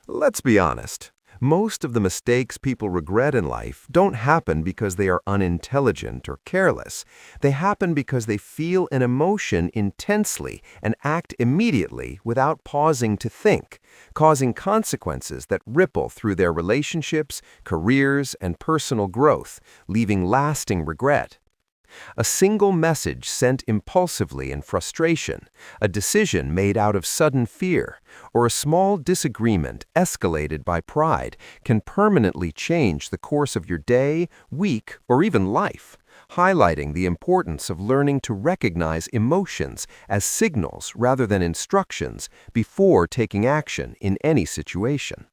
Let's be honest. Most of the mistakes people regret in life don't happen because they are unintelligent or careless. They happen because they feel an emotion intensely and act immediately without pausing to think, causing consequences that ripple through their relationships, careers, and personal growth, leaving lasting regret. A single message sent impulsively in frustration, a decision made out of sudden fear, or a small disagreement escalated by pride can permanently change the course of your day, week, or even life, highlighting the importance of learning to recognize emotions as signals rather than instructions before taking action in any situation.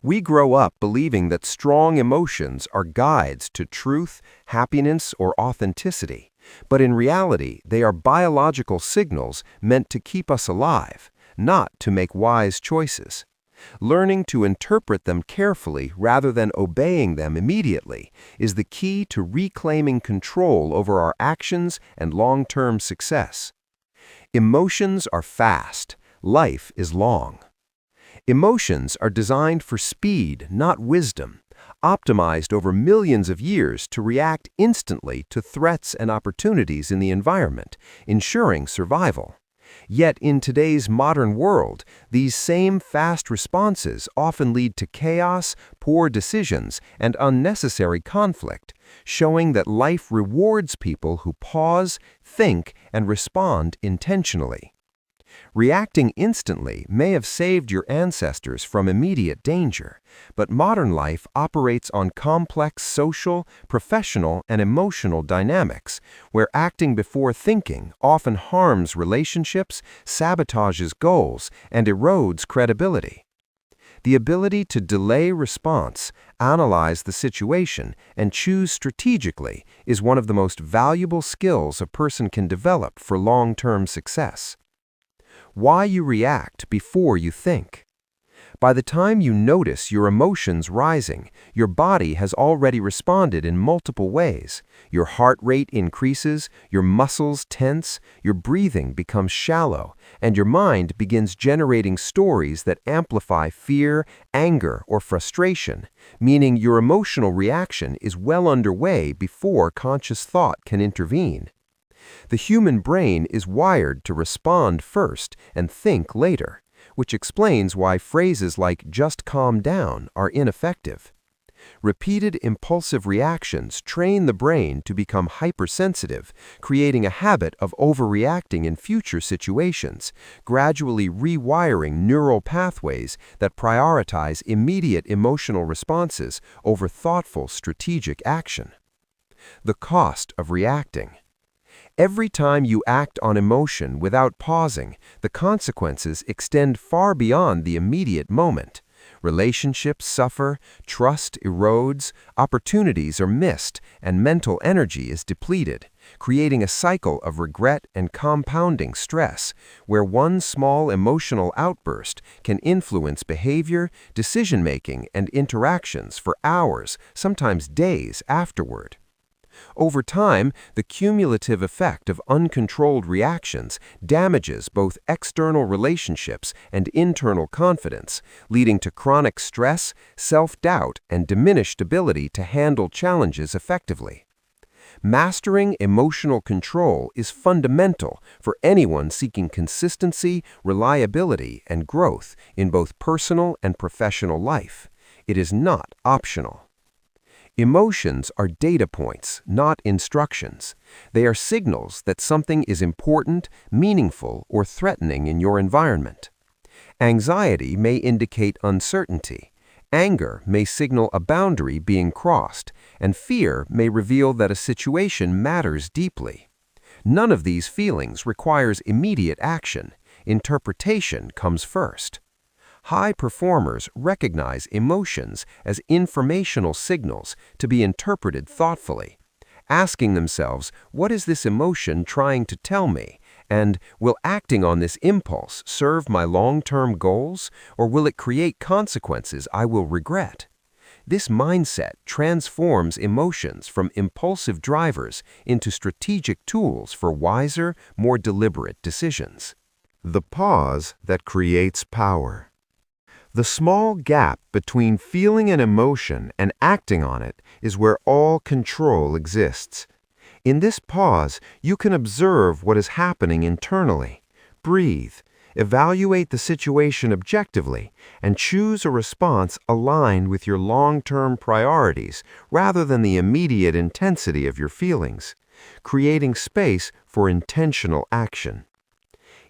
We grow up believing that strong emotions are guides to truth, happiness, or authenticity, but in reality, they are biological signals meant to keep us alive, not to make wise choices. Learning to interpret them carefully rather than obeying them immediately is the key to reclaiming control over our actions and long-term success. Emotions are fast. Life is long. Emotions are designed for speed, not wisdom, optimized over millions of years to react instantly to threats and opportunities in the environment, ensuring survival. Yet in today's modern world, these same fast responses often lead to chaos, poor decisions, and unnecessary conflict, showing that life rewards people who pause, think, and respond intentionally. Reacting instantly may have saved your ancestors from immediate danger, but modern life operates on complex social, professional, and emotional dynamics, where acting before thinking often harms relationships, sabotages goals, and erodes credibility. The ability to delay response, analyze the situation, and choose strategically is one of the most valuable skills a person can develop for long-term success. Why you react before you think. By the time you notice your emotions rising, your body has already responded in multiple ways. Your heart rate increases, your muscles tense, your breathing becomes shallow, and your mind begins generating stories that amplify fear, anger, or frustration, meaning your emotional reaction is well underway before conscious thought can intervene. The human brain is wired to respond first and think later, which explains why phrases like "just calm down" are ineffective. Repeated impulsive reactions train the brain to become hypersensitive, creating a habit of overreacting in future situations, gradually rewiring neural pathways that prioritize immediate emotional responses over thoughtful strategic action. The cost of reacting. Every time you act on emotion without pausing, the consequences extend far beyond the immediate moment. Relationships suffer, trust erodes, opportunities are missed, and mental energy is depleted, creating a cycle of regret and compounding stress, where one small emotional outburst can influence behavior, decision-making, and interactions for hours, sometimes days afterward. Over time, the cumulative effect of uncontrolled reactions damages both external relationships and internal confidence, leading to chronic stress, self-doubt, and diminished ability to handle challenges effectively. Mastering emotional control is fundamental for anyone seeking consistency, reliability, and growth in both personal and professional life. It is not optional. Emotions are data points, not instructions. They are signals that something is important, meaningful, or threatening in your environment. Anxiety may indicate uncertainty. Anger may signal a boundary being crossed, and fear may reveal that a situation matters deeply. None of these feelings requires immediate action. Interpretation comes first. High performers recognize emotions as informational signals to be interpreted thoughtfully, asking themselves, "What is this emotion trying to tell me?" And "Will acting on this impulse serve my long-term goals, or will it create consequences I will regret?" This mindset transforms emotions from impulsive drivers into strategic tools for wiser, more deliberate decisions. The pause that creates power. The small gap between feeling an emotion and acting on it is where all control exists. In this pause, you can observe what is happening internally, breathe, evaluate the situation objectively, and choose a response aligned with your long-term priorities rather than the immediate intensity of your feelings, creating space for intentional action.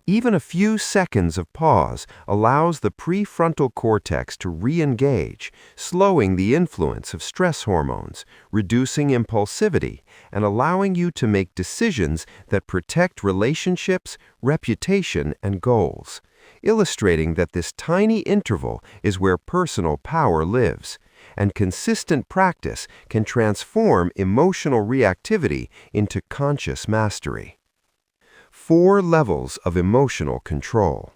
Even a few seconds of pause allows the prefrontal cortex to re-engage, slowing the influence of stress hormones, reducing impulsivity, and allowing you to make decisions that protect relationships, reputation, and goals, illustrating that this tiny interval is where personal power lives, and consistent practice can transform emotional reactivity into conscious mastery. 4 levels of emotional control.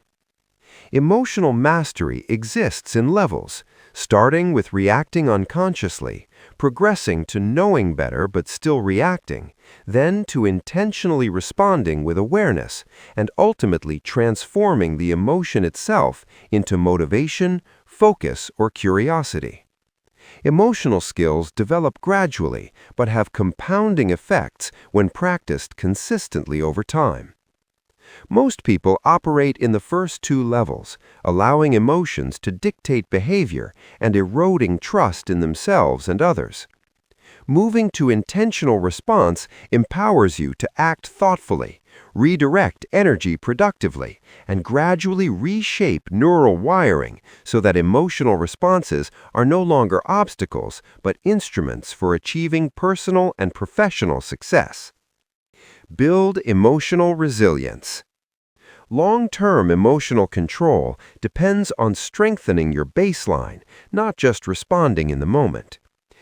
Emotional mastery exists in levels, starting with reacting unconsciously, progressing to knowing better but still reacting, then to intentionally responding with awareness, and ultimately transforming the emotion itself into motivation, focus, or curiosity. Emotional skills develop gradually but have compounding effects when practiced consistently over time. Most people operate in the first 2 levels, allowing emotions to dictate behavior and eroding trust in themselves and others. Moving to intentional response empowers you to act thoughtfully, redirect energy productively, and gradually reshape neural wiring so that emotional responses are no longer obstacles but instruments for achieving personal and professional success. Build emotional resilience. Long-term emotional control depends on strengthening your baseline, not just responding in the moment.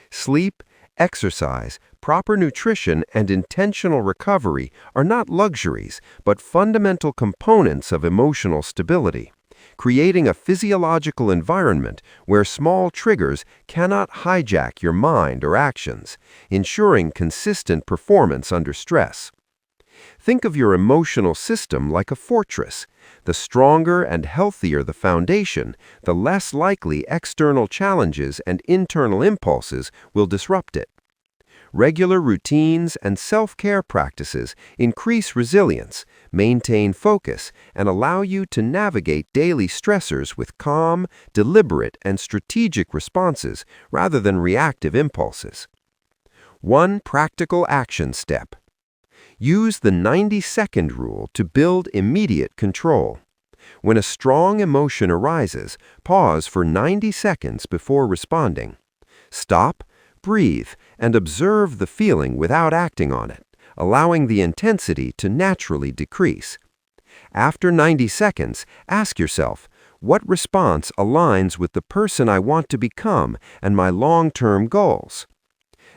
Sleep, exercise, proper nutrition, and intentional recovery are not luxuries, but fundamental components of emotional stability, creating a physiological environment where small triggers cannot hijack your mind or actions, ensuring consistent performance under stress. Think of your emotional system like a fortress. The stronger and healthier the foundation, the less likely external challenges and internal impulses will disrupt it. Regular routines and self-care practices increase resilience, maintain focus, and allow you to navigate daily stressors with calm, deliberate, and strategic responses rather than reactive impulses. 1 practical action step. Use the 90-second rule to build immediate control. When a strong emotion arises, pause for 90 seconds before responding. Stop, breathe, and observe the feeling without acting on it, allowing the intensity to naturally decrease. After 90 seconds, ask yourself, what response aligns with the person I want to become and my long-term goals?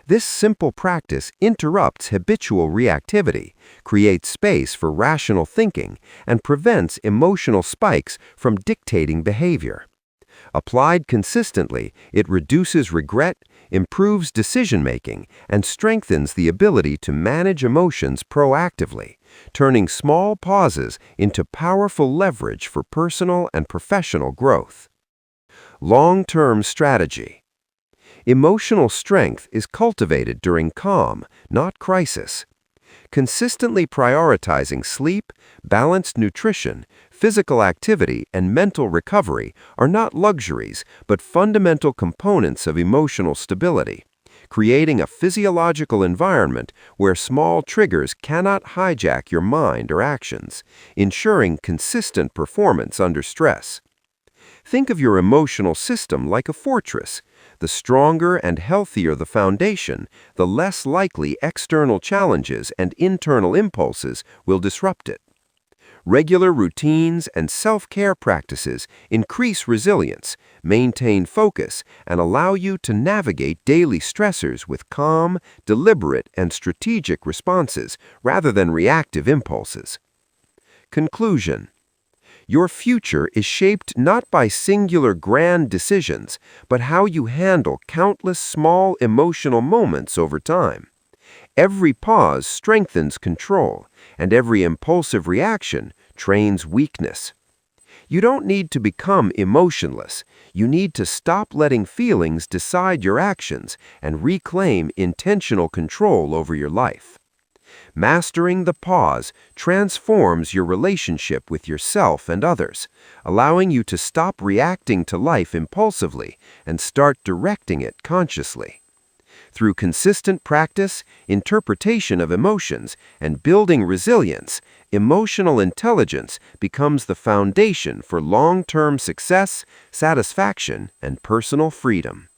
This simple practice interrupts habitual reactivity, creates space for rational thinking, and prevents emotional spikes from dictating behavior. Applied consistently, it reduces regret, improves decision-making, and strengthens the ability to manage emotions proactively, turning small pauses into powerful leverage for personal and professional growth. Long-term strategy. Emotional strength is cultivated during calm, not crisis. Consistently prioritizing sleep, balanced nutrition, physical activity, and mental recovery are not luxuries but fundamental components of emotional stability, creating a physiological environment where small triggers cannot hijack your mind or actions, ensuring consistent performance under stress. Think of your emotional system like a fortress. The stronger and healthier the foundation, the less likely external challenges and internal impulses will disrupt it. Regular routines and self-care practices increase resilience, maintain focus, and allow you to navigate daily stressors with calm, deliberate, and strategic responses rather than reactive impulses. Conclusion. Your future is shaped not by singular grand decisions, but how you handle countless small emotional moments over time. Every pause strengthens control, and every impulsive reaction trains weakness. You don't need to become emotionless. You need to stop letting feelings decide your actions and reclaim intentional control over your life. Mastering the pause transforms your relationship with yourself and others, allowing you to stop reacting to life impulsively and start directing it consciously. Through consistent practice, interpretation of emotions, and building resilience, emotional intelligence becomes the foundation for long-term success, satisfaction, and personal freedom.